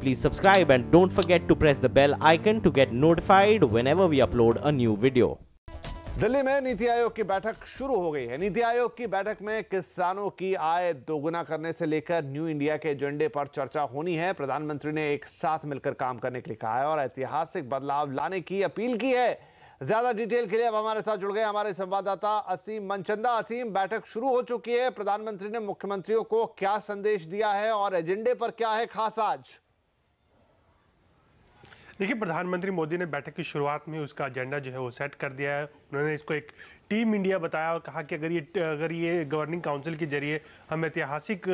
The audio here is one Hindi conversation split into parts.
please subscribe and don't forget to press the bell icon to get notified whenever we upload a new video. Delhi में नीति आयोग की बैठक शुरू हो गई है। नीति आयोग की बैठक में किसानों की आय दोगुना करने से लेकर न्यू इंडिया के एजेंडे पर चर्चा होनी है। प्रधानमंत्री ने एक साथ मिलकर काम करने के लिए कहा है और ऐतिहासिक बदलाव लाने की अपील की है। ज्यादा डिटेल के लिए अब हमारे साथ जुड़ गए हमारे संवाददाता असीम मनचंदा। असीम, बैठक शुरू हो चुकी है, प्रधानमंत्री ने मुख्यमंत्रियों को क्या संदेश दिया है और एजेंडे पर क्या है खास आज? देखिए, प्रधानमंत्री मोदी ने बैठक की शुरुआत में उसका एजेंडा जो है वो सेट कर दिया है। उन्होंने इसको एक टीम इंडिया बताया और कहा कि अगर ये गवर्निंग काउंसिल के जरिए हम ऐतिहासिक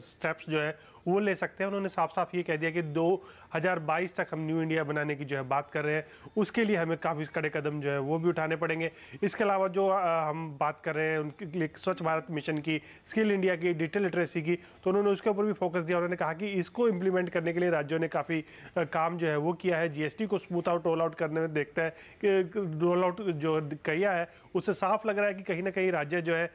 स्टेप्स जो है वो ले सकते हैं। उन्होंने साफ साफ ये कह दिया कि 2022 तक हम न्यू इंडिया बनाने की जो है बात कर रहे हैं, उसके लिए हमें काफ़ी कड़े कदम जो है वो भी उठाने पड़ेंगे। इसके अलावा जो हम बात कर रहे हैं उनके लिए स्वच्छ भारत मिशन की, स्किल इंडिया की, डिजिटल लिटरेसी की, तो उन्होंने उसके ऊपर भी फोकस दिया। उन्होंने कहा कि इसको इम्प्लीमेंट करने के लिए राज्यों ने काफ़ी काम जो है वो किया है। जीएसटी को स्मूथ आउट रोल आउट करने में देखता है कि रोल आउट जो किया है उससे साफ लग रहा है कि कहीं ना कहीं राज्य जो है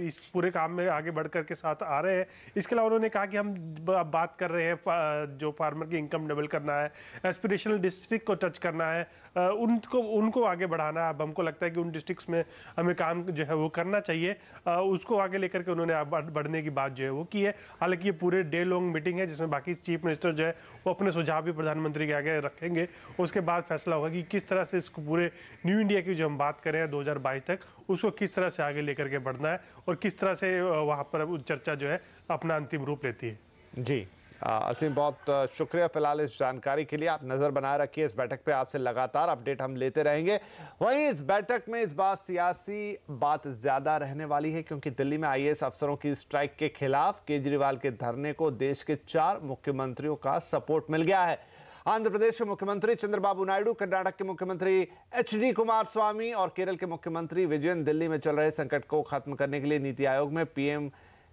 इस पूरे काम में आगे बढ़कर के साथ आ रहे हैं। इसके अलावा उन्होंने कहा कि हम बात कर रहे हैं जो फार्मर की इनकम डबल करना है, एस्पिरेशनल डिस्ट्रिक्ट को टच करना है, उनको आगे बढ़ाना है। अब हमको लगता है कि उन डिस्ट्रिक्ट्स में हमें काम जो है वो करना चाहिए, उसको आगे लेकर के उन्होंने बढ़ने की बात जो है वो की है। हालांकि ये पूरे डे लॉन्ग मीटिंग है जिसमें बाकी चीफ मिनिस्टर जो है वो अपने सुझाव भी प्रधानमंत्री के आगे रखेंगे। उसके बाद फैसला होगा कि किस तरह से इसको पूरे न्यू इंडिया की जो हम बात करें 2022 तक, उसको किस तरह से आगे लेकर के बढ़ना है और किस तरह से वहाँ पर चर्चा जो है अपना अंतिम रूप लेती है। जी असीम, बहुत शुक्रिया फिलहाल इस जानकारी के लिए। आप नजर बनाए रखिए इस बैठक पे, आपसे लगातार अपडेट हम लेते रहेंगे। वहीं इस बैठक में इस बार सियासी बात ज्यादा रहने वाली है क्योंकि दिल्ली में आईएएस अफसरों की स्ट्राइक के खिलाफ केजरीवाल के धरने को देश के 4 मुख्यमंत्रियों का सपोर्ट मिल गया है। आंध्र प्रदेश के मुख्यमंत्री चंद्रबाबू नायडू, कर्नाटक के मुख्यमंत्री एचडी कुमारस्वामी और केरल के मुख्यमंत्री विजयन दिल्ली में चल रहे संकट को खत्म करने के लिए नीति आयोग में पीएम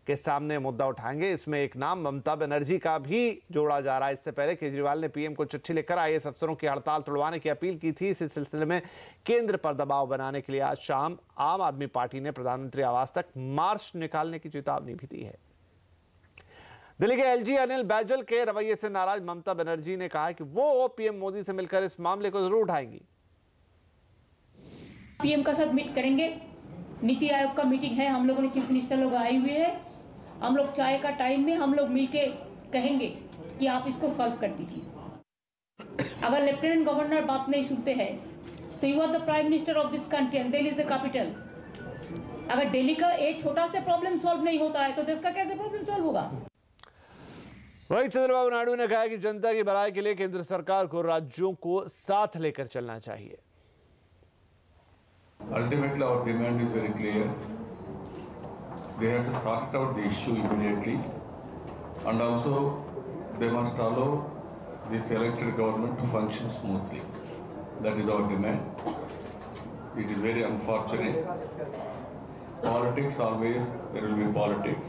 के सामने मुद्दा उठाएंगे। इसमें एक नाम ममता बनर्जी का भी जोड़ा जा रहा है। इससे पहले केजरीवाल ने पीएम को चिट्ठी लिखकर आईएएस अफसरों की हड़ताल तुड़वाने की अपील की थी। इस सिलसिले में केंद्र पर दबाव बनाने के लिए आज शाम आम आदमी पार्टी ने प्रधानमंत्री आवास तक मार्च निकालने की चेतावनी भी दी है। दिल्ली के एलजी अनिल बैजल के रवैये से नाराज ममता बनर्जी ने कहा कि वो पीएम मोदी से मिलकर इस मामले को जरूर उठाएंगी। पीएम का साथ मीट करेंगे, नीति आयोग का मीटिंग है, हम लोगों ने चीफ मिनिस्टर लोग आए हुए हैं, हम लोग चाय का टाइम में हम लोग मिलके कहेंगे कि आप इसको सॉल्व कर दीजिए। अगर लेफ्टिनेंट गवर्नर बात नहीं सुनते हैं तो you are the prime minister of this country and Delhi is the capital. अगर दिल्ली का एक छोटा सा प्रॉब्लम सॉल्व नहीं होता है तो देश का कैसे प्रॉब्लम सॉल्व होगा? वही चंद्रबाबू नायडू ने कहा कि जनता की भलाई के लिए केंद्र सरकार को राज्यों को साथ लेकर चलना चाहिए। Ultimately, our demand is very clear. They have to sort out the issue immediately, and also they must allow this elected government to function smoothly. That is our demand. It is very unfortunate. Politics always, there will be politics.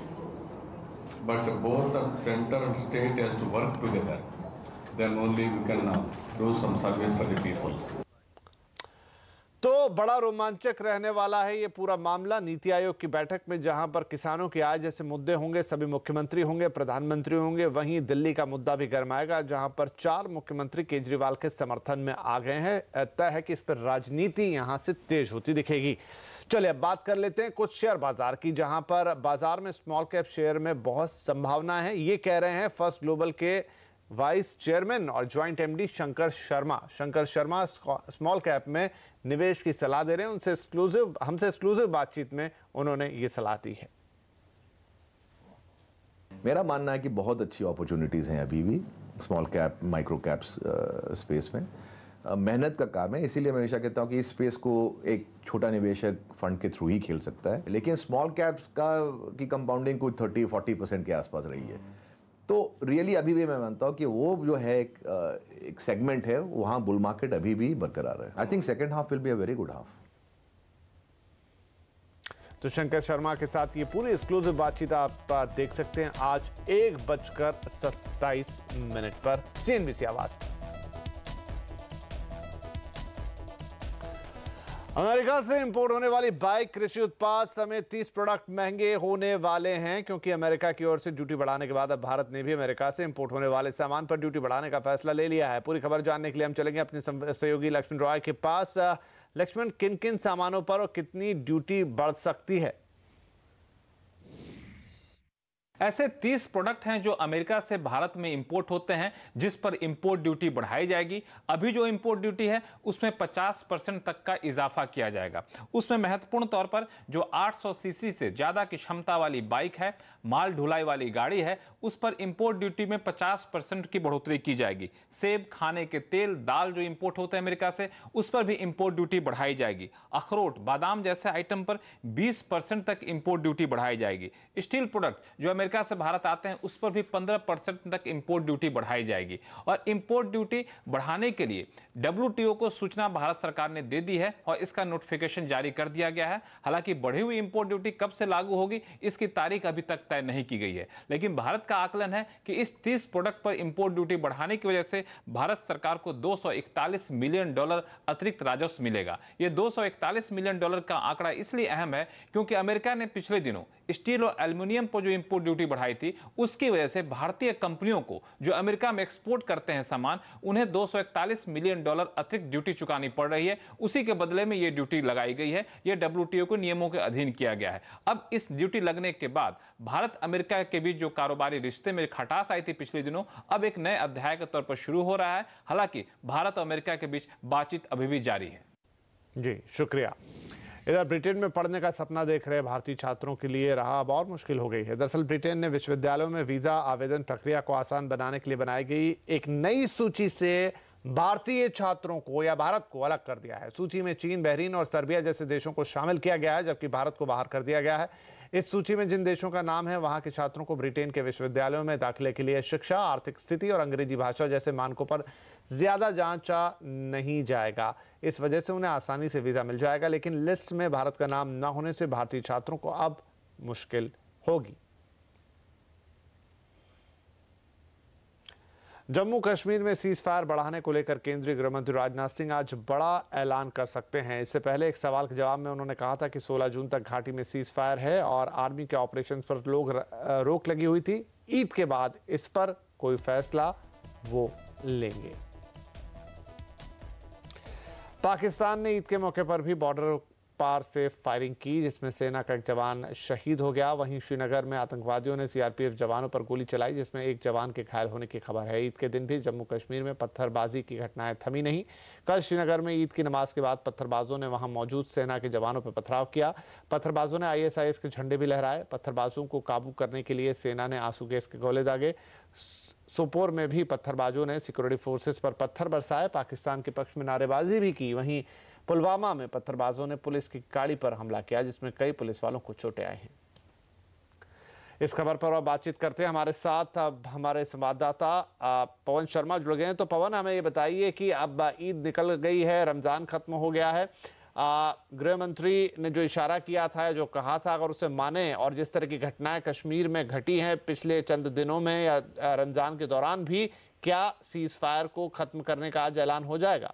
But both the center and state has to work together. Then only we can do some service for the people. तो बड़ा रोमांचक रहने वाला है ये पूरा मामला नीति आयोग की बैठक में, जहां पर किसानों की आय जैसे मुद्दे होंगे, सभी मुख्यमंत्री होंगे, प्रधानमंत्री होंगे। वहीं दिल्ली का मुद्दा भी गरमाएगा जहां पर 4 मुख्यमंत्री केजरीवाल के समर्थन में आ गए हैं। तय है कि इस पर राजनीति यहां से तेज होती दिखेगी। चलिए अब बात कर लेते हैं कुछ शेयर बाजार की, जहां पर बाजार में स्मॉल कैप शेयर में बहुत संभावना है, ये कह रहे हैं फर्स्ट ग्लोबल के वाइस चेयरमैन और joint MD Shankar Sharma small cap में निवेश की सलाह दे रहे हैं। हमसे एक्सक्लूसिव बातचीत में उन्होंने ये सलाह दी है। मेरा मानना है कि बहुत अच्छी अपॉर्चुनिटीज़ हैं अभी भी small cap micro caps space में। मेहनत का काम है, इसीलिए मैं हमेशा कहता हूँ कि इस स्पेस को एक छोटा निवेशक फंड के थ्रू ही खेल सकता है। लेकिन स्मॉल कैप्स की कंपाउंडिंग कुछ 30-40% के आसपास रही है। तो रियली अभी भी मैं मानता हूँ कि वो जो है एक सेगमेंट है, वहाँ बुल मार्केट अभी भी बरकरार है। I think second half will be a very good half. तो शंकर शर्मा के साथ ये पूरी एक्सक्लूसिव बातचीत आप देख सकते हैं आज 1:27 पर सीएनबीसी आवाज पर। अमेरिका से इंपोर्ट होने वाली बाइक, कृषि उत्पाद समेत 30 प्रोडक्ट महंगे होने वाले हैं, क्योंकि अमेरिका की ओर से ड्यूटी बढ़ाने के बाद अब भारत ने भी अमेरिका से इंपोर्ट होने वाले सामान पर ड्यूटी बढ़ाने का फैसला ले लिया है। पूरी खबर जानने के लिए हम चलेंगे अपने सहयोगी लक्ष्मण रॉय के पास। लक्ष्मण, किन किन सामानों पर और कितनी ड्यूटी बढ़ सकती है? ऐसे 30 प्रोडक्ट हैं जो अमेरिका से भारत में इंपोर्ट होते हैं, जिस पर इंपोर्ट ड्यूटी बढ़ाई जाएगी। अभी जो इंपोर्ट ड्यूटी है उसमें 50% तक का इजाफा किया जाएगा। उसमें महत्वपूर्ण तौर पर जो 800 सीसी से ज्यादा की क्षमता वाली बाइक है, माल ढुलाई वाली गाड़ी है, उस पर इंपोर्ट ड्यूटी में 50% की बढ़ोतरी की जाएगी। सेब, खाने के तेल, दाल जो इंपोर्ट होते हैं अमेरिका से, उस पर भी इंपोर्ट ड्यूटी बढ़ाई जाएगी। अखरोट, बादाम जैसे आइटम पर 20% तक इंपोर्ट ड्यूटी बढ़ाई जाएगी। स्टील प्रोडक्ट जो अमेरिका से भारत आते हैं उस पर भी 15% तक इंपोर्ट ड्यूटी बढ़ाई जाएगी। और इंपोर्ट ड्यूटी बढ़ाने के लिए WTO को सूचना भारत सरकार ने दे दी है और इसका नोटिफिकेशन जारी कर दिया गया है। हालांकि बढ़ी हुई इंपोर्ट ड्यूटी कब से लागू होगी इसकी तारीख अभी तक तय नहीं की गई है, लेकिन भारत का आकलन है कि इस 30 प्रोडक्ट पर इंपोर्ट ड्यूटी बढ़ाने की वजह से भारत सरकार को $241 मिलियन अतिरिक्त राजस्व मिलेगा। यह $241 मिलियन का आंकड़ा इसलिए अहम है क्योंकि अमेरिका ने पिछले दिनों स्टील और एल्युमिनियम पर जो इंपोर्ट ड्यूटी बढ़ाई थी, उसकी वजह से भारतीय कंपनियों को जो अमेरिका में एक्सपोर्ट करते हैं सामान, उन्हें $241 मिलियन अतिरिक्त ड्यूटी चुकानी पड़ रही है। उसी के बदले में यह ड्यूटी लगाई गई है। यह WTO के नियमों के अधीन किया गया है। अब इस ड्यूटी लगने के बाद भारत अमेरिका के बीच जो कारोबारी रिश्ते में खटास आई थी पिछले दिनों, अब एक नए अध्याय के तौर पर शुरू हो रहा है। हालांकि भारत और अमेरिका के बीच बातचीत अभी भी जारी है। जी शुक्रिया। इधर ब्रिटेन में पढ़ने का सपना देख रहे भारतीय छात्रों के लिए राह अब और मुश्किल हो गई है। दरअसल ब्रिटेन ने विश्वविद्यालयों में वीजा आवेदन प्रक्रिया को आसान बनाने के लिए बनाई गई एक नई सूची से भारतीय छात्रों को या भारत को अलग कर दिया है। सूची में चीन, बहरीन और सर्बिया जैसे देशों को शामिल किया गया है, जबकि भारत को बाहर कर दिया गया है। इस सूची में जिन देशों का नाम है, वहां के छात्रों को ब्रिटेन के विश्वविद्यालयों में दाखिले के लिए शिक्षा, आर्थिक स्थिति और अंग्रेजी भाषा जैसे मानकों पर ज्यादा जांचा नहीं जाएगा। इस वजह से उन्हें आसानी से वीजा मिल जाएगा, लेकिन लिस्ट में भारत का नाम न होने से भारतीय छात्रों को अब मुश्किल होगी। जम्मू कश्मीर में सीज फायर बढ़ाने को लेकर केंद्रीय गृह मंत्री राजनाथ सिंह आज बड़ा ऐलान कर सकते हैं। इससे पहले एक सवाल के जवाब में उन्होंने कहा था कि 16 जून तक घाटी में सीज फायर है और आर्मी के ऑपरेशन पर रोक लगी हुई थी। ईद के बाद इस पर कोई फैसला वो लेंगे। पाकिस्तान ने ईद के मौके पर भी बॉर्डर पार से फायरिंग की, जिसमें सेना का एक जवान शहीद हो गया। वहीं श्रीनगर में आतंकवादियों ने CRPF जवानों पर गोली चलाई, जिसमें एक जवान के घायल होने की खबर है। ईद के दिन भी जम्मू कश्मीर में पत्थरबाजी की घटनाएं थमी नहीं। कल श्रीनगर में ईद की नमाज के बाद पत्थरबाजों ने वहां मौजूद सेना के जवानों पर पथराव किया। पत्थरबाजों ने ISIS के झंडे भी लहराए। पत्थरबाजों को काबू करने के लिए सेना ने आंसू गैस के गोले दागे। सोपोर में भी पत्थरबाजों ने सिक्योरिटी फोर्सेस पर पत्थर बरसाए, पाकिस्तान के पक्ष में नारेबाजी भी की। वहीं पुलवामा में पत्थरबाजों ने पुलिस की गाड़ी पर हमला किया, जिसमें कई पुलिस वालों को चोटें आई हैं। इस खबर पर और बातचीत करते हैं। हमारे साथ अब हमारे संवाददाता पवन शर्मा जुड़ गए हैं। तो पवन, हमें ये बताइए कि अब ईद निकल गई है, रमजान खत्म हो गया है। गृह मंत्री ने जो इशारा किया था, जो कहा था, अगर उसे माने और जिस तरह की घटनाएं कश्मीर में घटी हैं पिछले चंद दिनों में या रमजान के दौरान भी, क्या सीज फायर को खत्म करने का आज ऐलान हो जाएगा?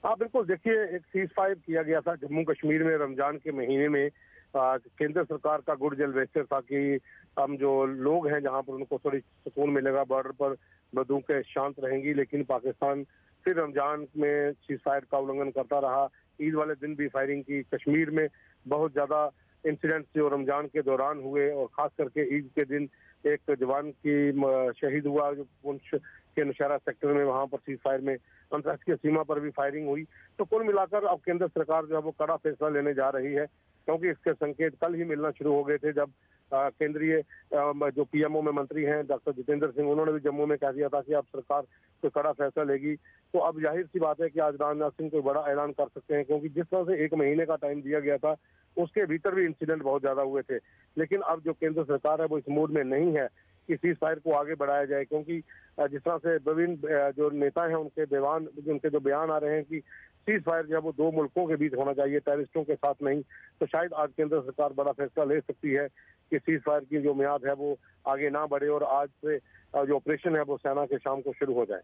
हाँ बिल्कुल, देखिए एक सीज फायर किया गया था जम्मू कश्मीर में रमजान के महीने में। केंद्र सरकार का गुड जल वेस्टर था कि हम जो लोग हैं जहाँ पर उनको थोड़ी सुकून मिलेगा, बॉर्डर पर बंदूकें शांत रहेंगी। लेकिन पाकिस्तान फिर रमजान में सीज फायर का उल्लंघन करता रहा। ईद वाले दिन भी फायरिंग की। कश्मीर में बहुत ज्यादा इंसिडेंट्स जो रमजान के दौरान हुए और खास करके ईद के दिन एक जवान की शहीद हुआ जो पुंछ के नौशहरा सेक्टर में, वहां पर सीज फायर में अंतर्राष्ट्रीय सीमा पर भी फायरिंग हुई। तो कुल मिलाकर अब केंद्र सरकार जो है वो कड़ा फैसला लेने जा रही है, क्योंकि इसके संकेत कल ही मिलना शुरू हो गए थे जब केंद्रीय जो PMO में मंत्री हैं डॉक्टर जितेंद्र सिंह, उन्होंने भी जम्मू में कह दिया था कि अब सरकार कोई कड़ा फैसला लेगी। तो अब जाहिर सी बात है कि आज राजनाथ सिंह कोई बड़ा ऐलान कर सकते हैं, क्योंकि जिस तरह से 1 महीने का टाइम दिया गया था उसके भीतर भी इंसिडेंट बहुत ज्यादा हुए थे। लेकिन अब जो केंद्र सरकार है वो इस मूड में नहीं है कि सीज फायर को आगे बढ़ाया जाए, क्योंकि जिस तरह से विभिन्न जो नेता हैं उनके जो बयान आ रहे हैं कि सीज फायर जो है वो 2 मुल्कों के बीच होना चाहिए, टेररिस्टों के साथ नहीं। तो शायद आज केंद्र सरकार बड़ा फैसला ले सकती है कि सीज फायर की जो मियाद है वो आगे ना बढ़े और आज से जो ऑपरेशन है वो सेना के शाम को शुरू हो जाए।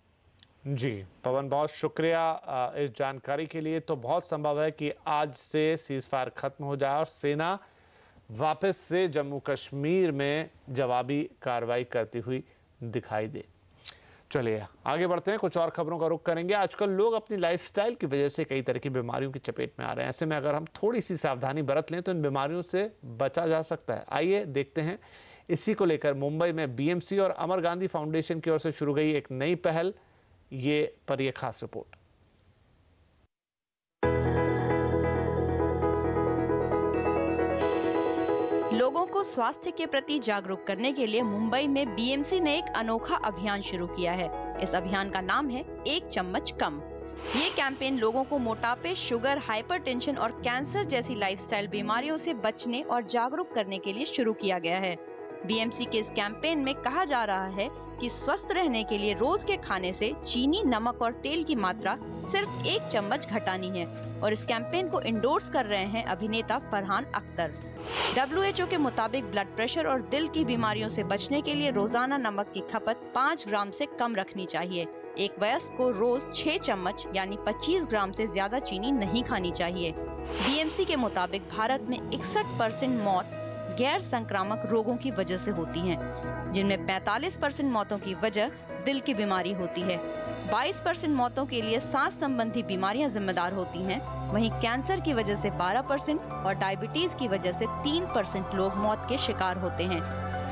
जी पवन, बहुत शुक्रिया इस जानकारी के लिए। तो बहुत संभव है कि आज से सीज फायर खत्म हो जाए और सेना वापस से जम्मू कश्मीर में जवाबी कार्रवाई करती हुई दिखाई दे। चलिए आगे बढ़ते हैं, कुछ और खबरों का रुख करेंगे। आजकल लोग अपनी लाइफस्टाइल की वजह से कई तरह की बीमारियों की चपेट में आ रहे हैं। ऐसे में अगर हम थोड़ी सी सावधानी बरत लें तो इन बीमारियों से बचा जा सकता है। आइए देखते हैं, इसी को लेकर मुंबई में बीएमसी और अमर गांधी फाउंडेशन की ओर से शुरू गई एक नई पहल, ये पर यह खास रिपोर्ट। लोगों को स्वास्थ्य के प्रति जागरूक करने के लिए मुंबई में बीएमसी ने एक अनोखा अभियान शुरू किया है। इस अभियान का नाम है एक चम्मच कम। ये कैंपेन लोगों को मोटापे, शुगर, हाइपरटेंशन और कैंसर जैसी लाइफस्टाइल बीमारियों से बचने और जागरूक करने के लिए शुरू किया गया है। बीएमसी के इस कैंपेन में कहा जा रहा है कि स्वस्थ रहने के लिए रोज के खाने से चीनी, नमक और तेल की मात्रा सिर्फ 1 चम्मच घटानी है। और इस कैंपेन को इंडोर्स कर रहे हैं अभिनेता फरहान अख्तर। WHO के मुताबिक ब्लड प्रेशर और दिल की बीमारियों से बचने के लिए रोजाना नमक की खपत 5 ग्राम से कम रखनी चाहिए। एक वयस्क को रोज 6 चम्मच यानी 25 ग्राम से ज्यादा चीनी नहीं खानी चाहिए। बीएमसी के मुताबिक भारत में 61% मौत गैर संक्रामक रोगों की वजह से होती हैं, जिनमें 45% मौतों की वजह दिल की बीमारी होती है। 22% मौतों के लिए सांस संबंधी बीमारियां जिम्मेदार होती हैं। वहीं कैंसर की वजह से 12% और डायबिटीज की वजह से 3% लोग मौत के शिकार होते हैं।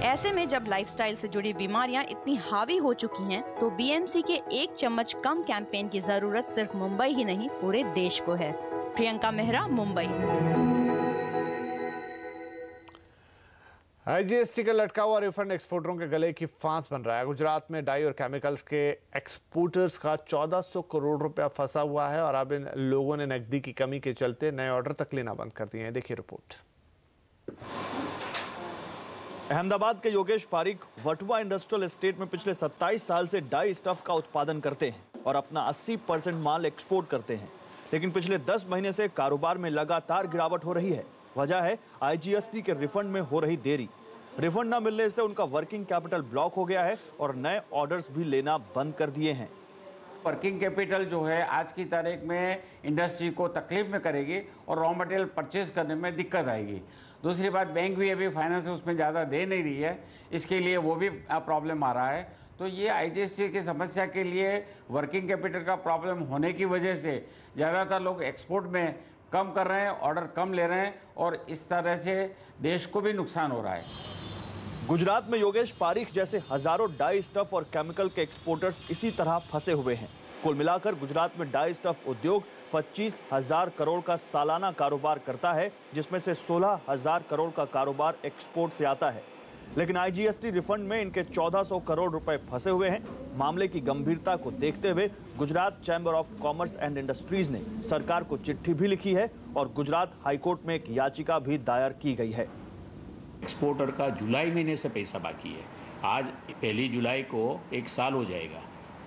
ऐसे में जब लाइफस्टाइल से जुड़ी बीमारियां इतनी हावी हो चुकी हैं, तो बीएमसी के एक चम्मच कम कैंपेन की जरूरत सिर्फ मुंबई ही नहीं पूरे देश को है। प्रियंका मेहरा, मुंबई। जीएसटी का लटका हुआ रिफंड एक्सपोर्टरों के गले की फांस बन रहा है। गुजरात में डाई और केमिकल्स के एक्सपोर्टर्स का 1400 करोड़ रुपया फंसा हुआ है और अब इन लोगों ने नकदी की कमी के चलते नए ऑर्डर तक लेना बंद कर दिए हैं। देखिए रिपोर्ट। अहमदाबाद के योगेश पारिक वटवा इंडस्ट्रियल एस्टेट में पिछले 27 साल से डाई स्टफ का उत्पादन करते हैं और अपना 80% माल एक्सपोर्ट करते हैं। लेकिन पिछले 10 महीने से कारोबार में लगातार गिरावट हो रही है। वजह है आईजीएसटी के रिफंड में हो रही देरी। रिफंड न मिलने से उनका वर्किंग कैपिटल ब्लॉक हो गया है और नए ऑर्डर्स भी लेना बंद कर दिए हैं। वर्किंग कैपिटल जो है आज की तारीख में इंडस्ट्री को तकलीफ में करेगी और रॉ मटेरियल परचेज करने में दिक्कत आएगी। दूसरी बात, बैंक भी अभी फाइनेंस उसमें ज़्यादा दे नहीं रही है, इसके लिए वो भी प्रॉब्लम आ रहा है। तो ये आईजीएसटी की समस्या के लिए वर्किंग कैपिटल का प्रॉब्लम होने की वजह से ज़्यादातर लोग एक्सपोर्ट में कम कर रहे हैं, ऑर्डर कम ले रहे हैं और इस तरह से देश को भी नुकसान हो रहा है। गुजरात में योगेश पारिक जैसे हजारों डाई स्टफ और केमिकल के एक्सपोर्टर्स इसी तरह फंसे हुए हैं। कुल मिलाकर गुजरात में डाई स्टफ उद्योग 25,000 करोड़ का सालाना कारोबार करता है, जिसमें से 16,000 करोड़ का कारोबार एक्सपोर्ट से आता है। लेकिन आईजीएसटी रिफंड में इनके 1400 करोड़ रुपए फंसे हुए हैं। मामले की गंभीरता को देखते हुए Gujarat chamber of commerce and industries ने सरकार को चिट्ठी भी लिखी है और गुजरात हाईकोर्ट में एक याचिका भी दायर की गई है। एक्सपोर्टर का जुलाई महीने से पैसा बाकी है। आज 1 जुलाई को 1 साल हो जाएगा,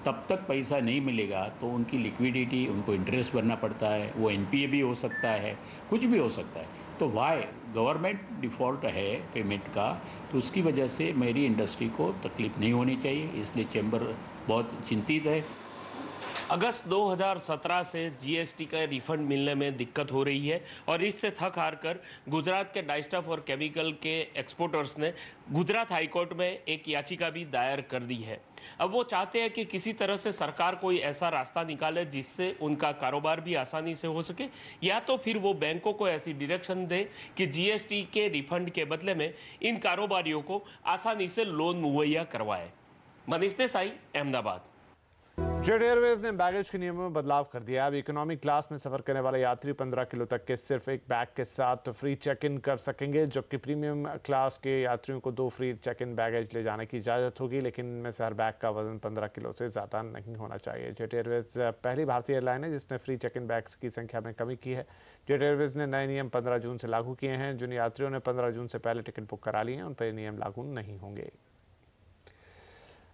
तब तक पैसा नहीं मिलेगा तो उनकी लिक्विडिटी, उनको इंटरेस्ट भरना पड़ता है, वो एनपीए भी हो सकता है, कुछ भी हो सकता है। तो वाई गवर्नमेंट डिफ़ॉल्ट है पेमेंट का, तो उसकी वजह से मेरी इंडस्ट्री को तकलीफ नहीं होनी चाहिए, इसलिए चैम्बर बहुत चिंतित है। अगस्त 2017 से जीएसटी का रिफंड मिलने में दिक्कत हो रही है और इससे थक हार कर गुजरात के डाइस्टफ और केमिकल के एक्सपोर्टर्स ने गुजरात हाईकोर्ट में एक याचिका भी दायर कर दी है। अब वो चाहते हैं कि किसी तरह से सरकार कोई ऐसा रास्ता निकाले जिससे उनका कारोबार भी आसानी से हो सके, या तो फिर वो बैंकों को ऐसी डायरेक्शन दे कि जीएसटी के रिफंड के बदले में इन कारोबारियों को आसानी से लोन मुहैया करवाए। मनीष देसाई, अहमदाबाद। जेट एयरवेज ने बैगेज के नियमों में बदलाव कर दिया। अब इकोनॉमी क्लास में सफर करने वाले यात्री 15 किलो तक के सिर्फ एक बैग के साथ फ्री चेक इन कर सकेंगे, जबकि प्रीमियम क्लास के यात्रियों को 2 फ्री चेक इन बैगेज ले जाने की इजाज़त होगी, लेकिन इनमें से हर बैग का वजन 15 किलो से ज़्यादा नहीं होना चाहिए। जेट एयरवेज पहली भारतीय एयरलाइन है जिसने फ्री चेक इन बैग्स की संख्या में कमी की है। जेट एयरवेज ने नए नियम 15 जून से लागू किए हैं। जिन यात्रियों ने 15 जून से पहले टिकट बुक करा ली हैं उन पर ये नियम लागू नहीं होंगे।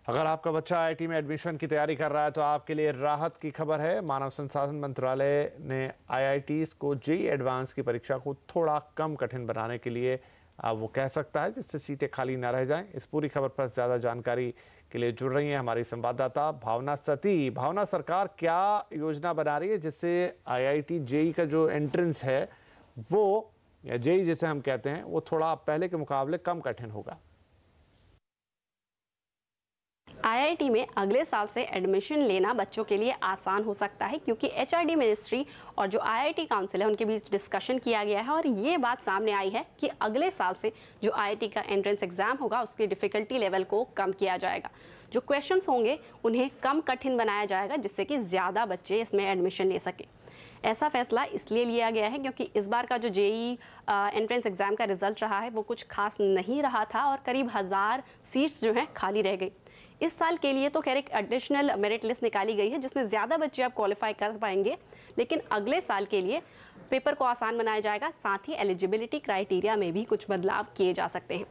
अगर आपका बच्चा आईआईटी में एडमिशन की तैयारी कर रहा है तो आपके लिए राहत की खबर है। मानव संसाधन मंत्रालय ने आईआईटीज़ को जेईई एडवांस की परीक्षा को थोड़ा कम कठिन बनाने के लिए वो कह सकता है, जिससे सीटें खाली ना रह जाएं। इस पूरी खबर पर ज़्यादा जानकारी के लिए जुड़ रही हैं हमारी संवाददाता भावना सती। भावना, सरकार क्या योजना बना रही है जिससे IIT JEE का जो एंट्रेंस है वो, या JEE जिसे हम कहते हैं, वो थोड़ा पहले के मुकाबले कम कठिन होगा? IIT में अगले साल से एडमिशन लेना बच्चों के लिए आसान हो सकता है, क्योंकि HRD मिनिस्ट्री और जो IIT काउंसिल है उनके बीच डिस्कशन किया गया है और ये बात सामने आई है कि अगले साल से जो IIT का एंट्रेंस एग्जाम होगा उसकी डिफिकल्टी लेवल को कम किया जाएगा। जो क्वेश्चंस होंगे उन्हें कम कठिन बनाया जाएगा जिससे कि ज़्यादा बच्चे इसमें एडमिशन ले सकें। ऐसा फैसला इसलिए लिया गया है क्योंकि इस बार का जो JEE एंट्रेंस एग्जाम का रिजल्ट रहा है वो कुछ खास नहीं रहा था और करीब 1000 सीट्स जो हैं खाली रह गई। इस साल के लिए तो खैर एक एडिशनल मेरिट लिस्ट निकाली गई है जिसमें ज़्यादा बच्चे अब क्वालिफाई कर पाएंगे, लेकिन अगले साल के लिए पेपर को आसान बनाया जाएगा। साथ ही एलिजिबिलिटी क्राइटेरिया में भी कुछ बदलाव किए जा सकते हैं।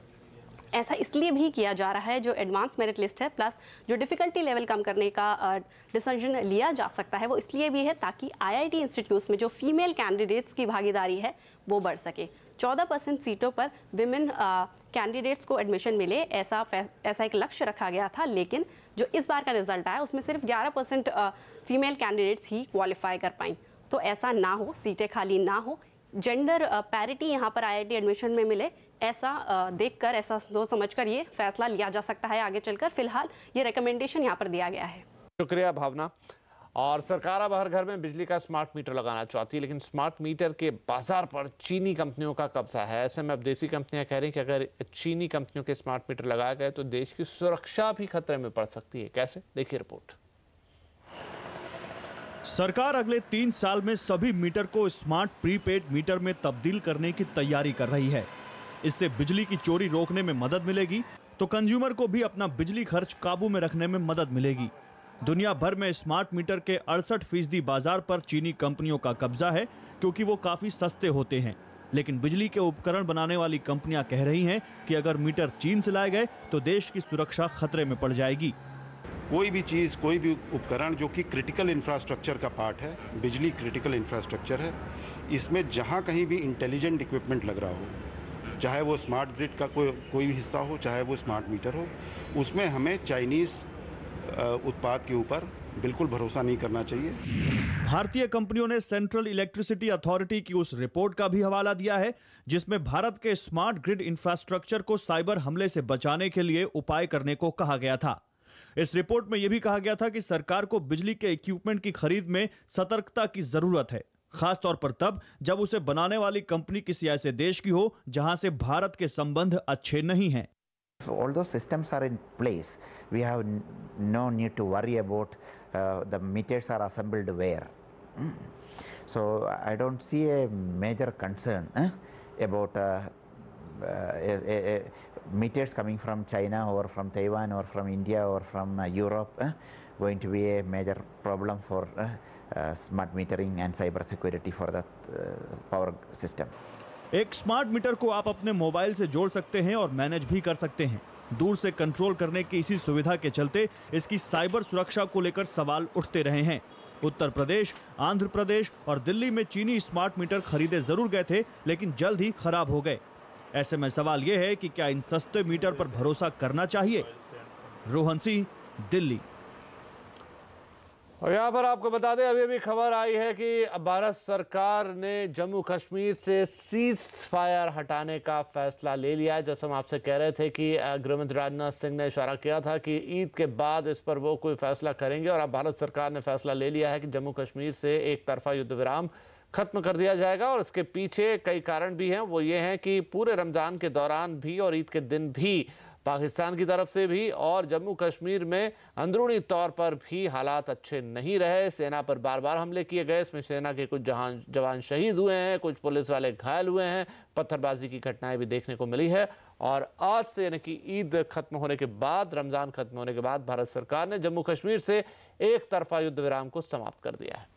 ऐसा इसलिए भी किया जा रहा है, जो एडवांस मेरिट लिस्ट है प्लस जो डिफ़िकल्टी लेवल कम करने का डिसीजन लिया जा सकता है वो इसलिए भी है ताकि IIT इंस्टीट्यूट्स में जो फीमेल कैंडिडेट्स की भागीदारी है वो बढ़ सके। 14% सीटों पर विमेन कैंडिडेट्स को एडमिशन मिले, ऐसा एक लक्ष्य रखा गया था, लेकिन जो इस बार का रिजल्ट आया उसमें सिर्फ 11% फीमेल कैंडिडेट्स ही क्वालिफाई कर पाई। तो ऐसा ना हो, सीटें खाली ना हो, जेंडर पैरिटी यहाँ पर IIT एडमिशन में मिले, ऐसा देखकर, ऐसा सोच समझकर ये फैसला लिया जा सकता है आगे चलकर। फिलहाल ये रिकमेंडेशन यहाँ पर दिया गया है। शुक्रिया भावना। और सरकार अब हर घर में बिजली का स्मार्ट मीटर लगाना चाहती है, लेकिन स्मार्ट मीटर के बाजार पर चीनी कंपनियों का कब्जा है। ऐसे में अब देसी कंपनियां कह रही हैं कि अगर चीनी कंपनियों के स्मार्ट मीटर लगाए गए तो देश की सुरक्षा भी खतरे में पड़ सकती है। कैसे, देखिए रिपोर्ट। सरकार अगले 3 साल में सभी मीटर को स्मार्ट प्रीपेड मीटर में तब्दील करने की तैयारी कर रही है। इससे बिजली की चोरी रोकने में मदद मिलेगी तो कंज्यूमर को भी अपना बिजली खर्च काबू में रखने में मदद मिलेगी। दुनिया भर में स्मार्ट मीटर के 68% बाजार पर चीनी कंपनियों का कब्जा है, क्योंकि वो काफी सस्ते होते हैं। लेकिन बिजली के उपकरण बनाने वाली कंपनियां कह रही हैं कि अगर मीटर चीन से लाए गए तो देश की सुरक्षा खतरे में पड़ जाएगी। कोई भी चीज़, कोई भी उपकरण जो कि क्रिटिकल इंफ्रास्ट्रक्चर का पार्ट है, बिजली क्रिटिकल इंफ्रास्ट्रक्चर है, इसमें जहां कहीं भी इंटेलिजेंट इक्विपमेंट लग रहा हो, चाहे वो स्मार्ट ग्रिड का कोई हिस्सा हो, चाहे वो स्मार्ट मीटर हो, उसमें हमें चाइनीज़ उत्पाद के ऊपर बिल्कुल भरोसा नहीं करना चाहिए। भारतीय कंपनियों ने सेंट्रल इलेक्ट्रिसिटी अथॉरिटी की उस रिपोर्ट का भी हवाला दिया है जिसमें भारत के स्मार्ट ग्रिड इंफ्रास्ट्रक्चर को साइबर हमले से बचाने के लिए उपाय करने को कहा गया था। इस रिपोर्ट में यह भी कहा गया था कि सरकार को बिजली के इक्विपमेंट की खरीद में सतर्कता की जरूरत है, खासतौर पर तब जब उसे बनाने वाली कंपनी किसी ऐसे देश की हो जहां से भारत के संबंध अच्छे नहीं हैं। All those systems are in place. We have no need to worry about the meters are assembled where. So I don't see a major concern about meters coming from China or from Taiwan or from India or from Europe going to be a major problem for smart metering and cyber security for the power system. एक स्मार्ट मीटर को आप अपने मोबाइल से जोड़ सकते हैं और मैनेज भी कर सकते हैं। दूर से कंट्रोल करने की इसी सुविधा के चलते इसकी साइबर सुरक्षा को लेकर सवाल उठते रहे हैं। उत्तर प्रदेश, आंध्र प्रदेश और दिल्ली में चीनी स्मार्ट मीटर खरीदे जरूर गए थे, लेकिन जल्द ही खराब हो गए। ऐसे में सवाल यह है कि क्या इन सस्ते मीटर पर भरोसा करना चाहिए? रोहन सिंह, दिल्ली। और यहाँ पर आपको बता दें, अभी अभी खबर आई है कि भारत सरकार ने जम्मू कश्मीर से सीज फायर हटाने का फैसला ले लिया है। जैसे हम आपसे कह रहे थे कि गृहमंत्री राजनाथ सिंह ने इशारा किया था कि ईद के बाद इस पर वो कोई फैसला करेंगे, और अब भारत सरकार ने फैसला ले लिया है कि जम्मू कश्मीर से एक तरफा युद्ध विराम खत्म कर दिया जाएगा। और इसके पीछे कई कारण भी हैं। वो ये हैं कि पूरे रमज़ान के दौरान भी और ईद के दिन भी पाकिस्तान की तरफ से भी और जम्मू कश्मीर में अंदरूनी तौर पर भी हालात अच्छे नहीं रहे। सेना पर बार बार हमले किए गए, इसमें सेना के कुछ जवान शहीद हुए हैं, कुछ पुलिस वाले घायल हुए हैं, पत्थरबाजी की घटनाएं भी देखने को मिली है। और आज से यानी कि ईद खत्म होने के बाद, रमज़ान खत्म होने के बाद भारत सरकार ने जम्मू कश्मीर से एक तरफा युद्ध विराम को समाप्त कर दिया है।